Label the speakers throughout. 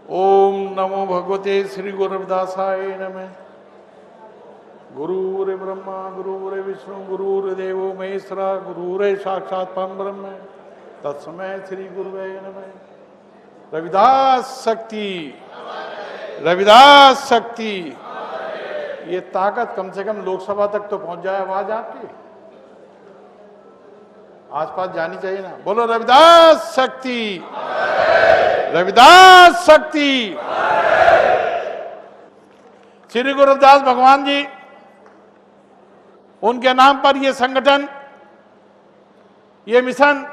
Speaker 1: ओम नमो भगवते श्री गुरु रविदासाय नमः। गुरुरे ब्रह्मा गुरुरे विष्णु गुरुर्देवो महेश्वरा गुरुरे साक्षात् परम ब्रह्म तत्समय श्री गुरुवे नमः। रविदास शक्ति, रविदास शक्ति। ये ताकत कम से कम लोकसभा तक तो पहुंच जाए आवाज आपकी, आसपास जानी चाहिए ना। बोलो रविदास शक्ति, रविदास शक्ति। श्री गुरु रविदास भगवान जी, उनके नाम पर ये संगठन, ये मिशन,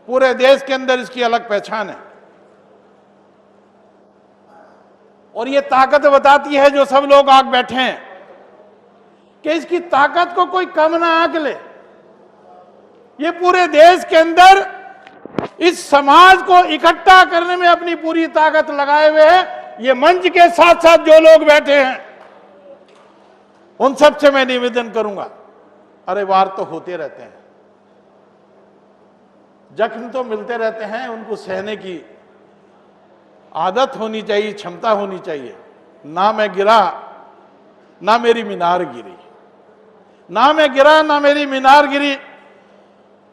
Speaker 1: पूरे देश के अंदर इसकी अलग पहचान है। और ये ताकत बताती है जो सब लोग आग बैठे हैं कि इसकी ताकत को कोई कम ना आंक ले। ये पूरे देश के अंदर इस समाज को इकट्ठा करने में अपनी पूरी ताकत लगाए हुए हैं। ये मंच के साथ साथ जो लोग बैठे हैं उन सबसे मैं निवेदन करूंगा, अरे वार तो होते रहते हैं, जख्म तो मिलते रहते हैं, उनको सहने की आदत होनी चाहिए, क्षमता होनी चाहिए। ना मैं गिरा ना मेरी मीनार गिरी, ना मैं गिरा ना मेरी मीनार गिरी,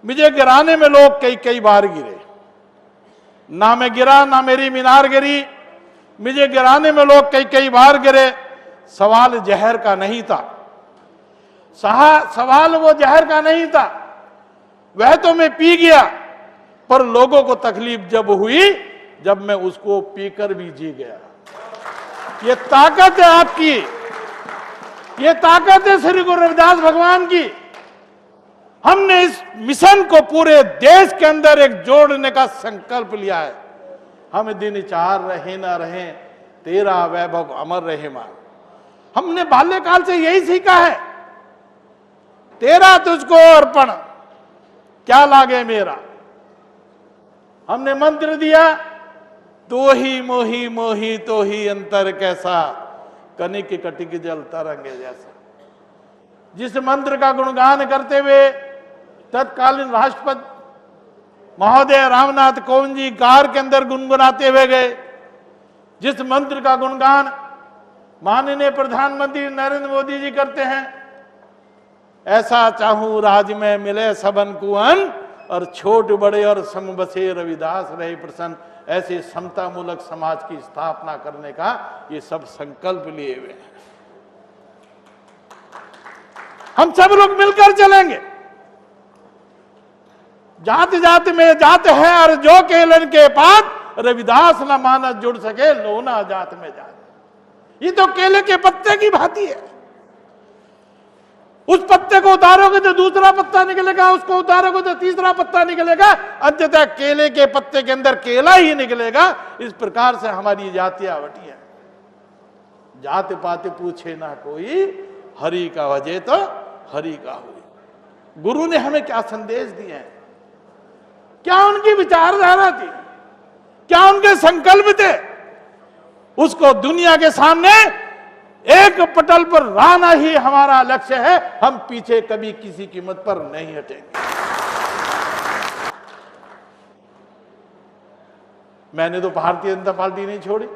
Speaker 1: मुझे गिराने में लोग कई कई बार गिरे। ना मैं गिरा ना मेरी मीनार गिरी, मुझे गिराने में लोग कई कई बार गिरे। सवाल जहर का नहीं था, सवाल वो जहर का नहीं था, वह तो मैं पी गया, पर लोगों को तकलीफ जब हुई जब मैं उसको पीकर भी जी गया। ये ताकत है आपकी, ये ताकत है श्री गुरु रविदास भगवान की। हमने इस मिशन को पूरे देश के अंदर एक जोड़ने का संकल्प लिया है। हम दिन चार रहे ना रहे, तेरा वैभव अमर रहे मां। हमने बाल्यकाल से यही सीखा है, तेरा तुझको अर्पण क्या लागे मेरा। हमने मंत्र दिया, तो ही मोही मोही तो ही अंतर कैसा, कनिक कटिक जल तरंगे जैसा। जिस मंत्र का गुणगान करते हुए तत्कालीन राष्ट्रपति महोदय रामनाथ कोविंद जी कार के अंदर गुनगुनाते हुए गए, जिस मंत्र का गुणगान माननीय प्रधानमंत्री नरेंद्र मोदी जी करते हैं, ऐसा चाहूं राज में मिले सबन को अन, और छोट बड़े और सम बसे रविदास रहे प्रसन्न। ऐसे समता मूलक समाज की स्थापना करने का ये सब संकल्प लिए हुए हैं। हम सब लोग मिलकर चलेंगे। जात जात में जात है और जो केलन के पात, रविदास न मानस जुड़ सके लोना जात में जात। ये तो केले के पत्ते की भांति है। उस पत्ते को उतारोगे तो दूसरा पत्ता निकलेगा, उसको उतारोगे तो तीसरा पत्ता निकलेगा, अंततः केले के पत्ते के अंदर केला ही निकलेगा। इस प्रकार से हमारी जातियां बटी है। जात पात पूछे ना कोई, हरि का वजह तो हरि का हुई। गुरु ने हमें क्या संदेश दिए हैं, क्या उनकी विचारधारा थी, क्या उनके संकल्प थे, उसको दुनिया के सामने एक पटल पर लाना ही हमारा लक्ष्य है। हम पीछे कभी किसी कीमत पर नहीं हटेंगे। मैंने तो भारतीय जनता पार्टी नहीं छोड़ी।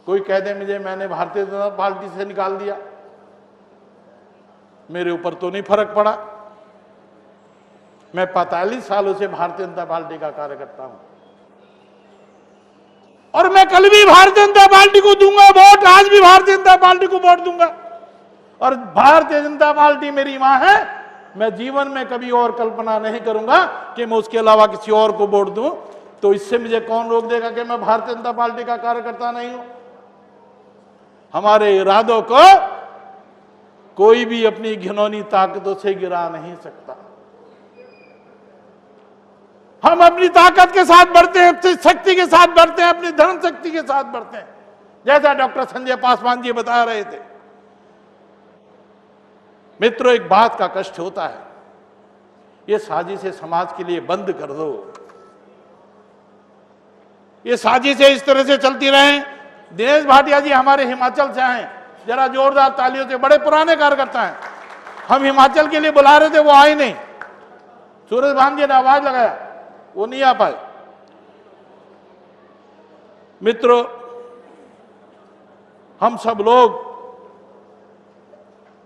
Speaker 1: कोई कह दे मुझे मैंने भारतीय जनता पार्टी से निकाल दिया, मेरे ऊपर तो नहीं फर्क पड़ा। मैं 45 सालों से भारतीय जनता पार्टी का कार्यकर्ता हूं, और मैं कल भी भारतीय जनता पार्टी को दूंगा वोट, आज भी भारतीय जनता पार्टी को वोट दूंगा। और भारतीय जनता पार्टी मेरी मां है। मैं जीवन में कभी और कल्पना नहीं करूंगा कि मैं उसके अलावा किसी और को वोट दूं। तो इससे मुझे कौन रोक देगा कि मैं भारतीय जनता पार्टी का कार्यकर्ता नहीं हूं। हमारे इरादों को कोई भी अपनी घिनौनी ताकतों से गिरा नहीं सकता। हम अपनी ताकत के साथ बढ़ते हैं, अपनी शक्ति के साथ बढ़ते हैं, अपनी धन शक्ति के साथ बढ़ते हैं, जैसा डॉक्टर संजय पासवान जी बता रहे थे। मित्रों, एक बात का कष्ट होता है, ये साजिशें समाज के लिए बंद कर दो। ये साजिशें इस तरह से चलती रहें। दिनेश भाटिया जी हमारे हिमाचल से आए, जरा जोरदार तालियों से, बड़े पुराने कार्यकर्ता हैं। हम हिमाचल के लिए बुला रहे थे, वो आए नहीं। सूरज भान जी ने आवाज लगाया, वो नहीं आ पाए। मित्रों, हम सब लोग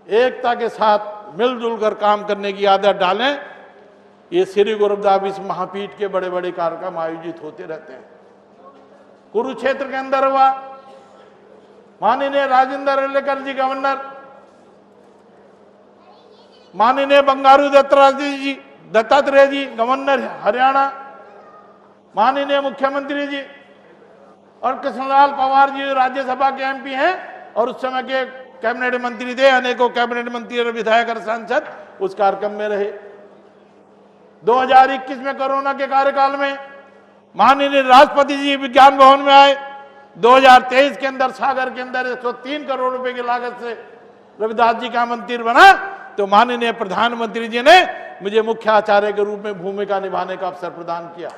Speaker 1: एकता के साथ मिलजुल कर काम करने की आदत डालें। ये श्री गुरु रविदास महापीठ के बड़े बड़े कार्यक्रम आयोजित होते रहते हैं। कुरुक्षेत्र के अंदर हुआ, माननीय राजेंद्र अरेलेकर जी गवर्नर, माननीय बंगारू दत्तात्रेय जी गवर्नर हरियाणा, माननीय मुख्यमंत्री जी और कृष्णलाल पवार जी राज्यसभा के एमपी हैं और उस समय के कैबिनेट मंत्री थे, अनेकों कैबिनेट मंत्री और विधायक और सांसद उस कार्यक्रम में रहे। 2021 में कोरोना के कार्यकाल में माननीय राष्ट्रपति जी विज्ञान भवन में आए। 2023 के अंदर सागर के अंदर 103 करोड़ रुपए की लागत से रविदास जी का मंदिर बना, तो माननीय प्रधानमंत्री जी ने मुझे मुख्य आचार्य के रूप में भूमिका निभाने का अवसर प्रदान किया।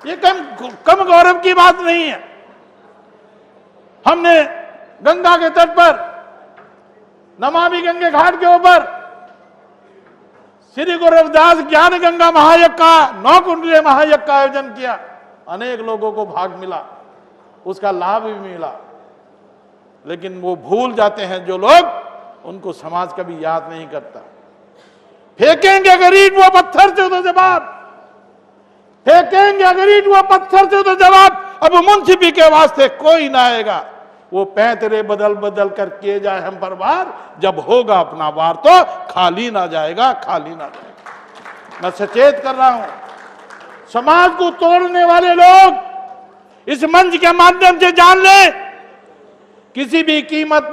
Speaker 1: ये कम गौरव की बात नहीं है। हमने गंगा के तट पर नमामि गंगे घाट के ऊपर श्री गुरु रविदास ज्ञान गंगा महायज्ञ का 9 कुंडलीय महायज्ञ का आयोजन किया। अनेक लोगों को भाग मिला, उसका लाभ भी मिला, लेकिन वो भूल जाते हैं जो लोग, उनको समाज कभी याद नहीं करता। फेंकेंगे अगर ईंट वो पत्थर से तो जवाब, फेंकेंगे अगर ईंट वो पत्थर से तो जवाब। अब मुंसिफी के वास्ते कोई ना आएगा। वो पैंतरे बदल बदल कर किए जाए हम पर वार, जब होगा अपना वार तो खाली ना जाएगा, खाली ना जाएगा। मैं सचेत कर रहा हूं, समाज को तोड़ने वाले लोग इस मंच के माध्यम से जान ले, किसी भी कीमत